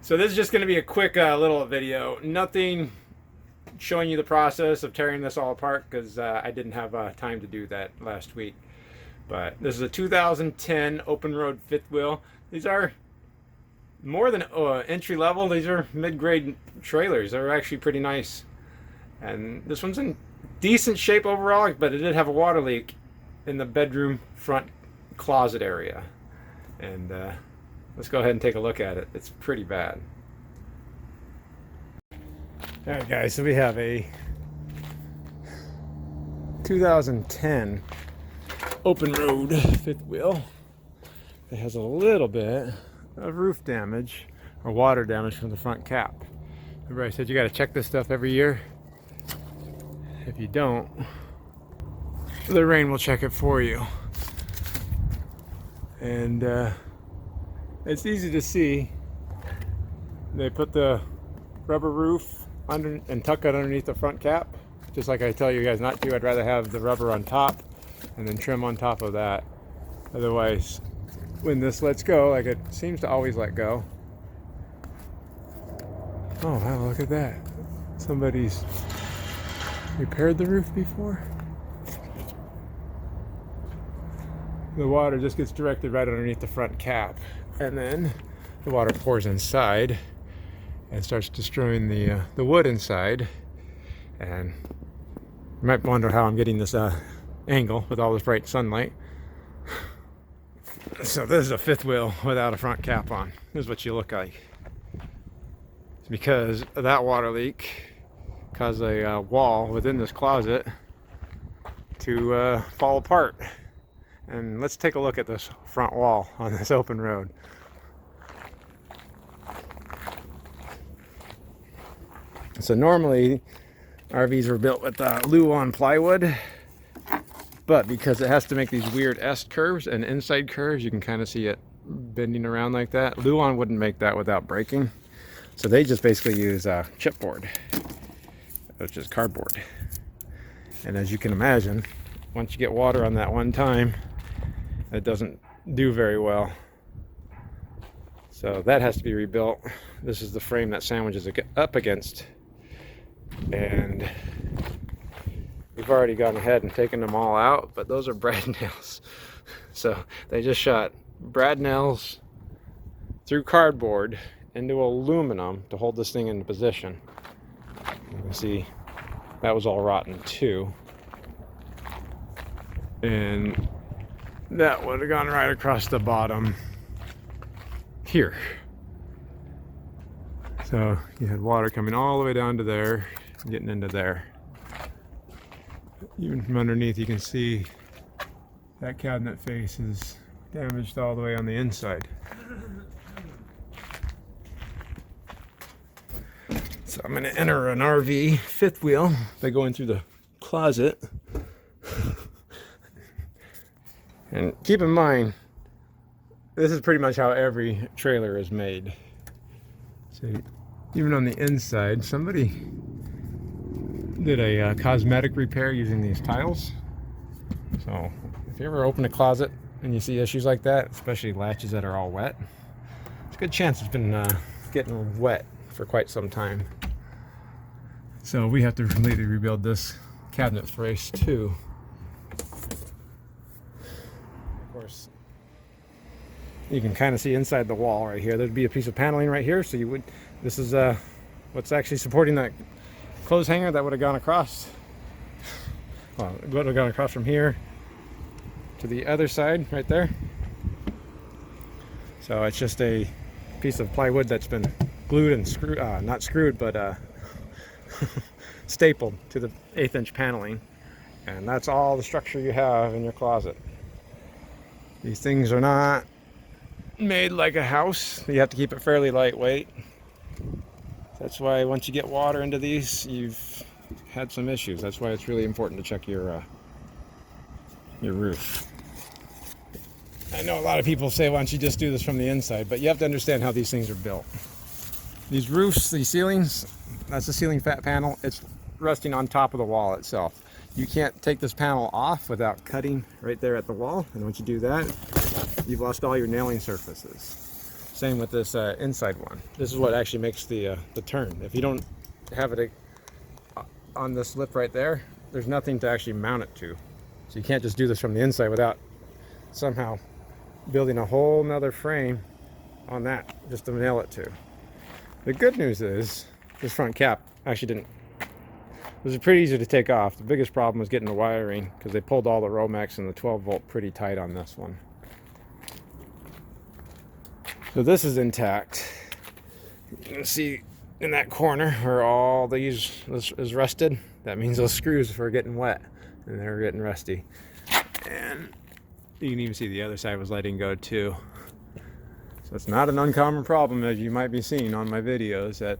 So this is just going to be a quick little video. Nothing showing you the process of tearing this all apart because I didn't have time to do that last week. But this is a 2010 open road fifth wheel. These are more than entry level. These are mid-grade trailers. They're actually pretty nice. And this one's in decent shape overall, but it did have a water leak in the bedroom front closet area. And let's go ahead and take a look at it. It's pretty bad. Alright guys, so we have a 2010 open road fifth wheel. It has a little bit of roof damage or water damage from the front cap. Remember I said you got to check this stuff every year? If you don't, the rain will check it for you. And it's easy to see. They put the rubber roof under and tuck it underneath the front cap. Just like I tell you guys not to. I'd rather have the rubber on top and then trim on top of that. Otherwise, when this lets go, like it seems to always let go. Oh wow, look at that. Somebody's repaired the roof before. The water just gets directed right underneath the front cap, and then the water pours inside and starts destroying the wood inside. And you might wonder how I'm getting this angle with all this bright sunlight. So this is a fifth wheel without a front cap on. This is what you look like. It's because of that water leak caused a wall within this closet to fall apart. And let's take a look at this front wall on this open road. So normally RVs are built with Luan plywood, but because it has to make these weird S curves and inside curves, you can kind of see it bending around like that. Luan wouldn't make that without breaking. So they just basically use chipboard, which is cardboard. And as you can imagine, once you get water on that one time, it doesn't do very well. So that has to be rebuilt. This is the frame that sandwiches it up against. And we've already gone ahead and taken them all out, but those are brad nails. So they just shot brad nails through cardboard into aluminum to hold this thing into position. You can see that was all rotten too. And that would have gone right across the bottom here. So you had water coming all the way down to there, getting into there. Even from underneath you can see that cabinet face is damaged all the way on the inside. So I'm going to enter an RV fifth wheel by going through the closet. And keep in mind, this is pretty much how every trailer is made. So even on the inside, somebody did a cosmetic repair using these tiles. So if you ever open a closet and you see issues like that, especially latches that are all wet, it's a good chance it's been getting wet for quite some time. So we have to completely rebuild this cabinet face too. Of course, you can kind of see inside the wall right here. There'd be a piece of paneling right here, so you would. This is what's actually supporting that clothes hanger that would have gone across. Well, it would have gone across from here to the other side right there. So it's just a piece of plywood that's been glued and screwed, not screwed, but stapled to the 1/8 inch paneling. And that's all the structure you have in your closet. These things are not made like a house. You have to keep it fairly lightweight. That's why once you get water into these, you've had some issues. That's why it's really important to check your roof. I know a lot of people say, why don't you just do this from the inside? But you have to understand how these things are built. These roofs, these ceilings, that's the ceiling fat panel. It's resting on top of the wall itself. You can't take this panel off without cutting right there at the wall. And once you do that, you've lost all your nailing surfaces. Same with this inside one. This is what actually makes the turn. If you don't have it on this lip right there, there's nothing to actually mount it to. So you can't just do this from the inside without somehow building a whole nother frame on that just to nail it to. The good news is this front cap actually didn't, it was pretty easy to take off. The biggest problem was getting the wiring because they pulled all the Romex and the 12 volt pretty tight on this one. So this is intact. You can see in that corner where all these is rusted. That means those screws were getting wet and they're getting rusty. And you can even see the other side was letting go too. So it's not an uncommon problem, as you might be seeing on my videos, that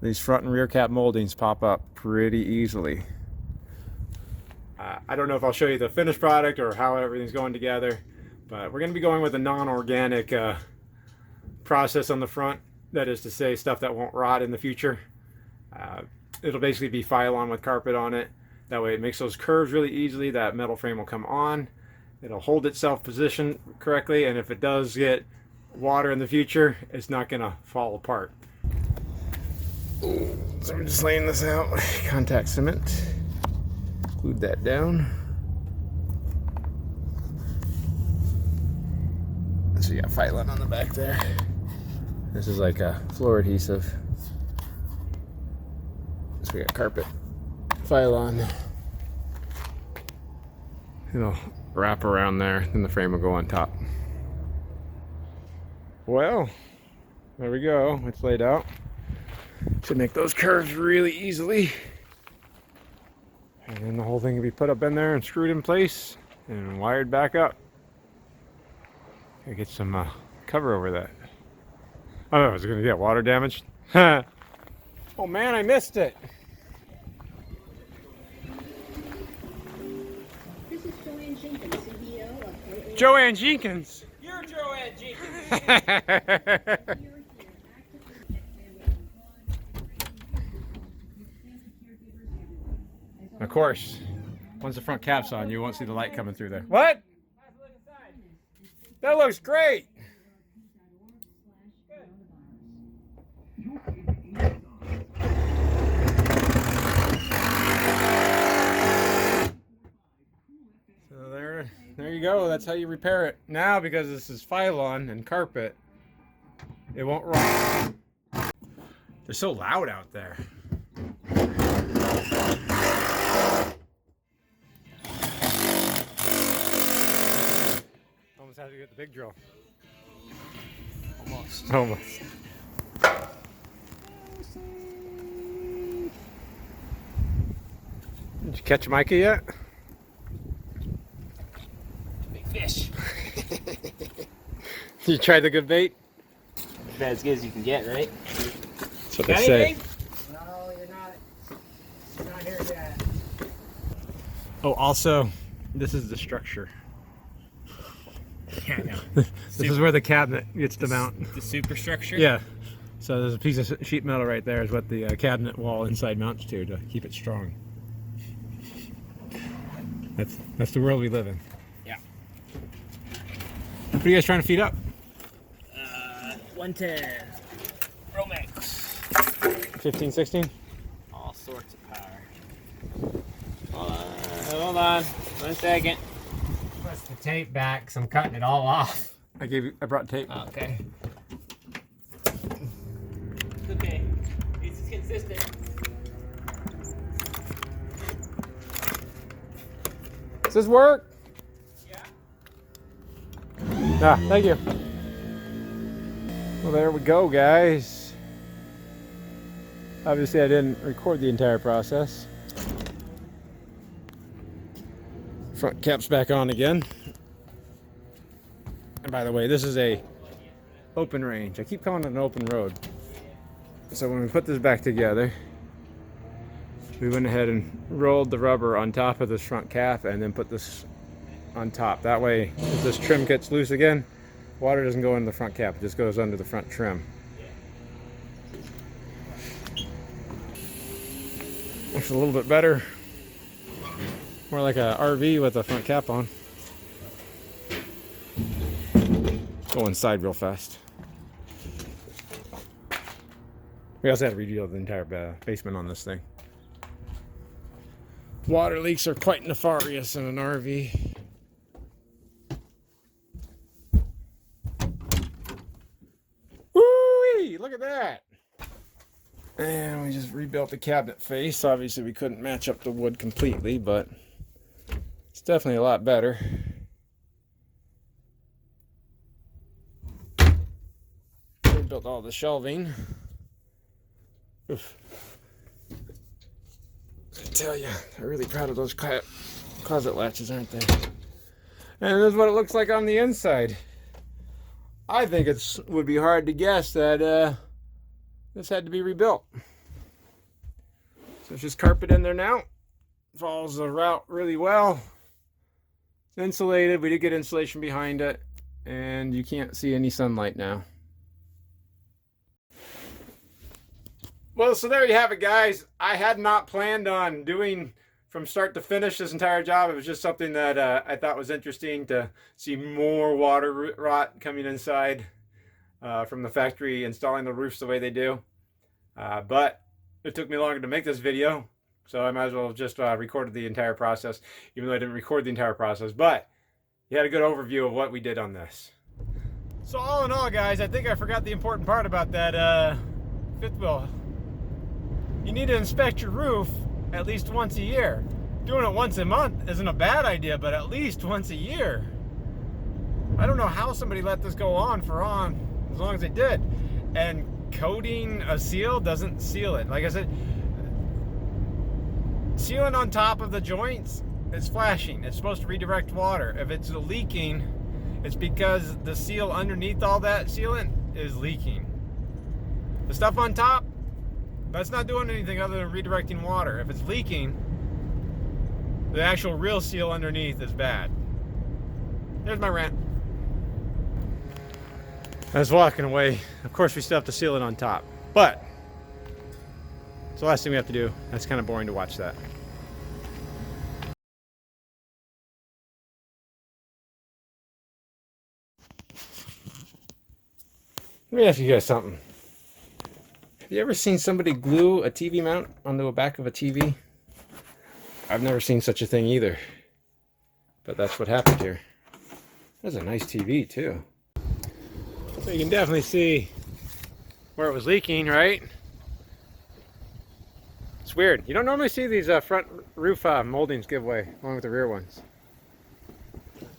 these front and rear cap moldings pop up pretty easily. I don't know if I'll show you the finished product or how everything's going together, but we're going to be going with a non-organic process on the front. That is to say, stuff that won't rot in the future. It'll basically be Phylon with carpet on it. That way it makes those curves really easily. That metal frame will come on. It'll hold itself positioned correctly, and if it does get water in the future, it's not going to fall apart. So I'm just laying this out. Contact cement. Glued that down. So you got Phylon on the back there. This is like a floor adhesive. So we got carpet, Phylon. It'll wrap around there, then the frame will go on top. Well, there we go. It's laid out. Should make those curves really easily. And then the whole thing can be put up in there and screwed in place and wired back up. Gotta get some cover over that. Oh, I was gonna get water damaged. Oh man, I missed it. This is Joanne Jenkins, CEO of Joanne Jenkins. You're Joanne Jenkins. Of course, once the front cap's on, you won't see the light coming through there. What? That looks great. So there you go. That's how you repair it. Now, because this is Phylon and carpet, it won't rot. They're so loud out there. Almost have to get the big drill. Almost. Did you catch Micah yet? Big fish. You tried the good bait? About as good as you can get, right? That's what Got they say. anything? No, you're not here yet. Oh, also, this is the structure. Yeah, I know. This is where the cabinet gets to mount. The superstructure? Yeah. So there's a piece of sheet metal right there is what the cabinet wall inside mounts to keep it strong. That's the world we live in. Yeah. What are you guys trying to feed up? 110. Romex. 15, 16? All sorts of power. Hold on. 1 second. Press the tape back because I'm cutting it all off. I brought tape. Okay. It's okay. It's consistent. Does this work? Yeah. Ah, thank you. Well, there we go, guys. Obviously, I didn't record the entire process. Front cap's back on again. And by the way, this is a open range. I keep calling it an open road. So when we put this back together, we went ahead and rolled the rubber on top of this front cap and then put this on top. That way, if this trim gets loose again, water doesn't go into the front cap, it just goes under the front trim. Looks a little bit better. More like a RV with a front cap on. Go inside real fast. We also had to rebuild the entire basement on this thing. Water leaks are quite nefarious in an RV. Woo-wee! Look at that! And we just rebuilt the cabinet face. Obviously we couldn't match up the wood completely, but it's definitely a lot better. Rebuilt all the shelving. Oof. I tell you, I'm really proud of those closet latches, aren't they? And this is what it looks like on the inside. I think it would be hard to guess that this had to be rebuilt. So it's just carpet in there now. Follows the route really well. It's insulated. We did get insulation behind it. And you can't see any sunlight now. Well, so there you have it, guys. I had not planned on doing from start to finish this entire job. It was just something that I thought was interesting to see more water rot coming inside from the factory installing the roofs the way they do. But it took me longer to make this video, so I might as well have just recorded the entire process, even though I didn't record the entire process. But you had a good overview of what we did on this. So all in all, guys, I think I forgot the important part about that fifth wheel. You need to inspect your roof at least once a year. Doing it once a month isn't a bad idea, but at least once a year. I don't know how somebody let this go on as long as they did. And coating a seal doesn't seal it. Like I said, sealant on top of the joints is flashing. It's supposed to redirect water. If it's leaking, it's because the seal underneath all that sealant is leaking. The stuff on top, that's not doing anything other than redirecting water. If it's leaking, the actual real seal underneath is bad. There's my rant. I was walking away. Of course, we still have to seal it on top, but it's the last thing we have to do. That's kind of boring to watch that. Let me ask you guys something. Have you ever seen somebody glue a TV mount onto the back of a TV? I've never seen such a thing either. But that's what happened here. That's a nice TV too. So you can definitely see where it was leaking, right? It's weird. You don't normally see these front roof moldings give way along with the rear ones.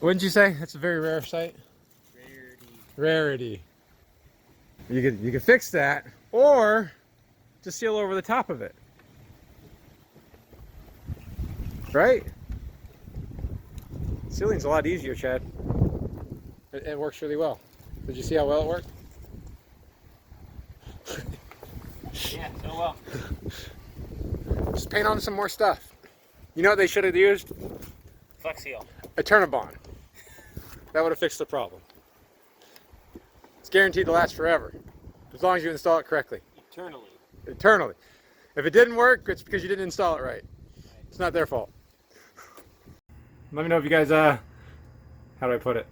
Wouldn't you say? That's a very rare sight. Rarity. You could fix that, or just seal over the top of it. Right? Sealing's a lot easier, Chad. It works really well. Did you see how well it worked? Yeah, so well. Just paint on some more stuff. You know what they should have used? Flex seal. A Turnabond. That would have fixed the problem. It's guaranteed to last forever, as long as you install it correctly. Eternally. Eternally. If it didn't work, it's because you didn't install it right. It's not their fault. Let me know if you guys, how do I put it?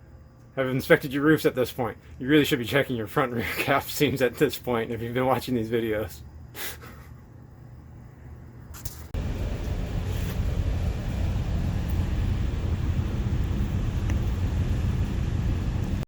Have inspected your roofs at this point. You really should be checking your front and rear cap seams at this point if you've been watching these videos.